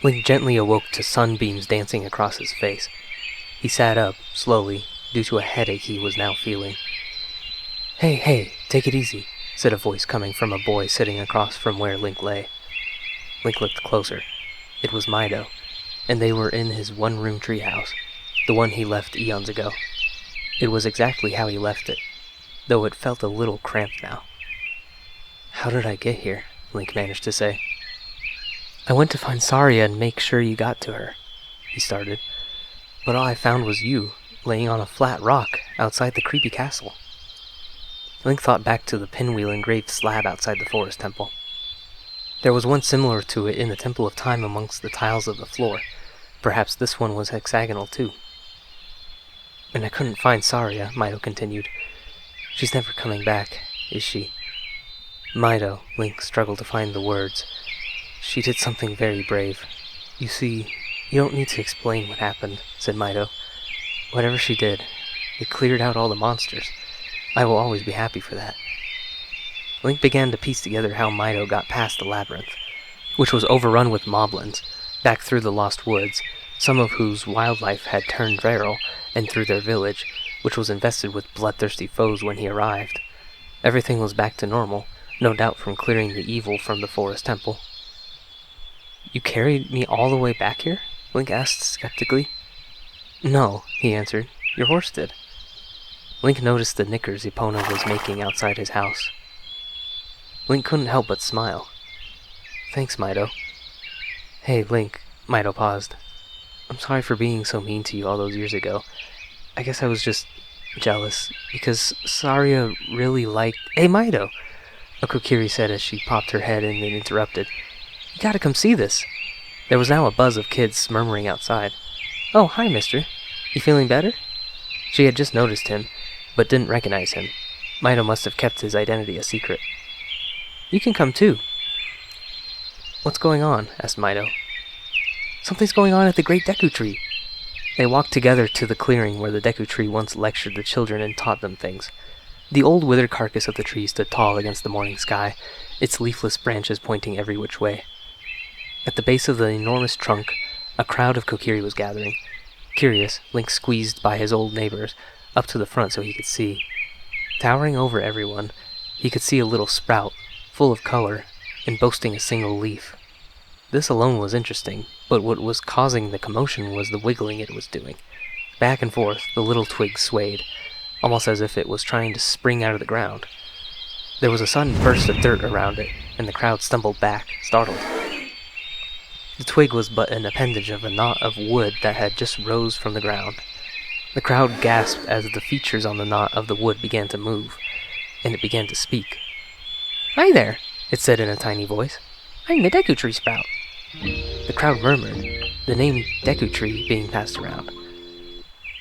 Link gently awoke to sunbeams dancing across his face. He sat up, slowly, due to a headache he was now feeling. Hey, take it easy, said a voice coming from a boy sitting across from where Link lay. Link looked closer. It was Mido, and they were in his one-room treehouse, the one he left eons ago. It was exactly how he left it, though it felt a little cramped now. How did I get here? Link managed to say. I went to find Saria and make sure you got to her, he started, but all I found was you, laying on a flat rock outside the creepy castle. Link thought back to the pinwheel engraved slab outside the forest temple. There was one similar to it in the Temple of Time amongst the tiles of the floor. Perhaps this one was hexagonal too. And I couldn't find Saria, Mido continued. She's never coming back, is she? Mido, Link struggled to find the words. She did something very brave. You see, you don't need to explain what happened, said Mido. Whatever she did, it cleared out all the monsters. I will always be happy for that. Link began to piece together how Mido got past the labyrinth, which was overrun with moblins, back through the lost woods, some of whose wildlife had turned feral, and through their village, which was infested with bloodthirsty foes when he arrived. Everything was back to normal, no doubt from clearing the evil from the forest temple. You carried me all the way back here? Link asked skeptically. No, he answered. Your horse did. Link noticed the knickers Epona was making outside his house. Link couldn't help but smile. Thanks, Mido. Hey, Link, Mido paused. I'm sorry for being so mean to you all those years ago. I guess I was just jealous, because Saria really liked... Hey, Mido! A Kokiri said as she popped her head in and interrupted. You gotta come see this. There was now a buzz of kids murmuring outside. Oh, hi, mister. You feeling better? She had just noticed him, but didn't recognize him. Mido must have kept his identity a secret. You can come too. What's going on? Asked Mido. Something's going on at the great Deku Tree. They walked together to the clearing where the Deku Tree once lectured the children and taught them things. The old withered carcass of the tree stood tall against the morning sky, its leafless branches pointing every which way. At the base of the enormous trunk, a crowd of Kokiri was gathering. Curious, Link squeezed by his old neighbors up to the front so he could see. Towering over everyone, he could see a little sprout, full of color, and boasting a single leaf. This alone was interesting, but what was causing the commotion was the wiggling it was doing. Back and forth, the little twig swayed, almost as if it was trying to spring out of the ground. There was a sudden burst of dirt around it, and the crowd stumbled back, startled. The twig was but an appendage of a knot of wood that had just rose from the ground. The crowd gasped as the features on the knot of the wood began to move, and it began to speak. Hi there, it said in a tiny voice. I'm the Deku Tree Sprout. The crowd murmured, the name Deku Tree being passed around.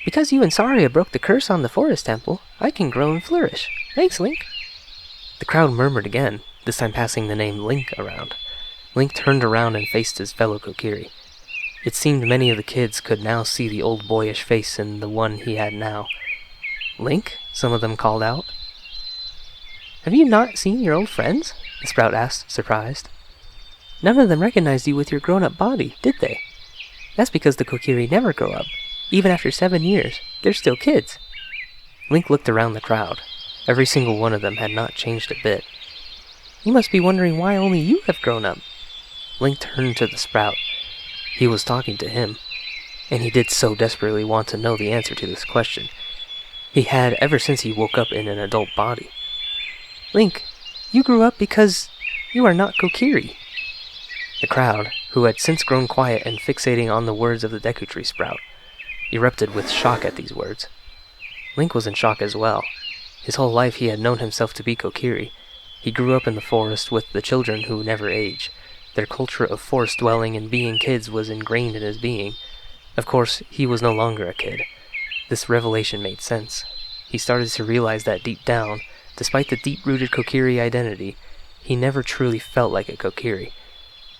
Because you and Saria broke the curse on the forest temple, I can grow and flourish. Thanks, Link. The crowd murmured again, this time passing the name Link around. Link turned around and faced his fellow Kokiri. It seemed many of the kids could now see the old boyish face in the one he had now. Link? Some of them called out. Have you not seen your old friends? The Sprout asked, surprised. None of them recognized you with your grown-up body, did they? That's because the Kokiri never grow up. Even after 7 years, they're still kids. Link looked around the crowd. Every single one of them had not changed a bit. You must be wondering why only you have grown up. Link turned to the Sprout. He was talking to him, and he did so desperately want to know the answer to this question. He had ever since he woke up in an adult body. Link, you grew up because you are not Kokiri. The crowd, who had since grown quiet and fixating on the words of the Deku Tree Sprout, erupted with shock at these words. Link was in shock as well. His whole life he had known himself to be Kokiri. He grew up in the forest with the children who never age. Their culture of forest dwelling and being kids was ingrained in his being. Of course, he was no longer a kid. This revelation made sense. He started to realize that deep down, despite the deep-rooted Kokiri identity, he never truly felt like a Kokiri.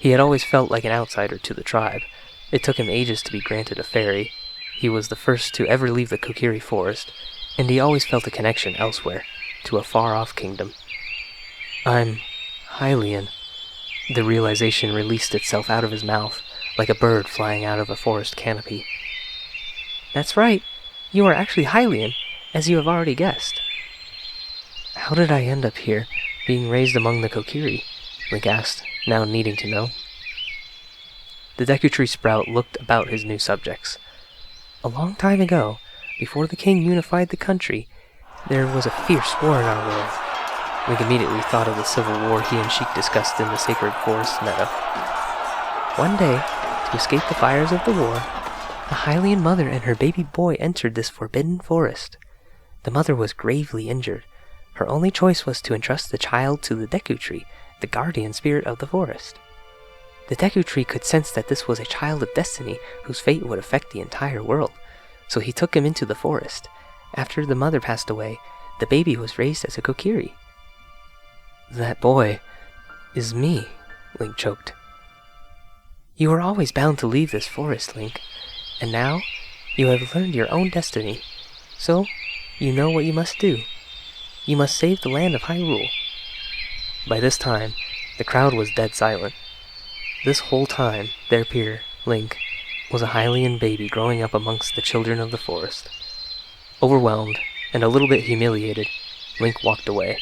He had always felt like an outsider to the tribe. It took him ages to be granted a fairy. He was the first to ever leave the Kokiri forest, and he always felt a connection elsewhere, to a far-off kingdom. I'm Hylian. The realization released itself out of his mouth, like a bird flying out of a forest canopy. "That's right. You are actually Hylian, as you have already guessed." "How did I end up here, being raised among the Kokiri?" Link asked, now needing to know. The Deku Tree Sprout looked about his new subjects. "A long time ago, before the king unified the country, there was a fierce war in our world." Link immediately thought of the civil war he and Sheik discussed in the Sacred Forest meadow. "One day, to escape the fires of the war, a Hylian mother and her baby boy entered this forbidden forest. The mother was gravely injured. Her only choice was to entrust the child to the Deku Tree, the guardian spirit of the forest. The Deku Tree could sense that this was a child of destiny whose fate would affect the entire world, so he took him into the forest. After the mother passed away, the baby was raised as a Kokiri." "That boy is me," Link choked. "You were always bound to leave this forest, Link, and now you have learned your own destiny, so you know what you must do. You must save the land of Hyrule." By this time, the crowd was dead silent. This whole time, their peer, Link, was a Hylian baby growing up amongst the children of the forest. Overwhelmed, and a little bit humiliated, Link walked away.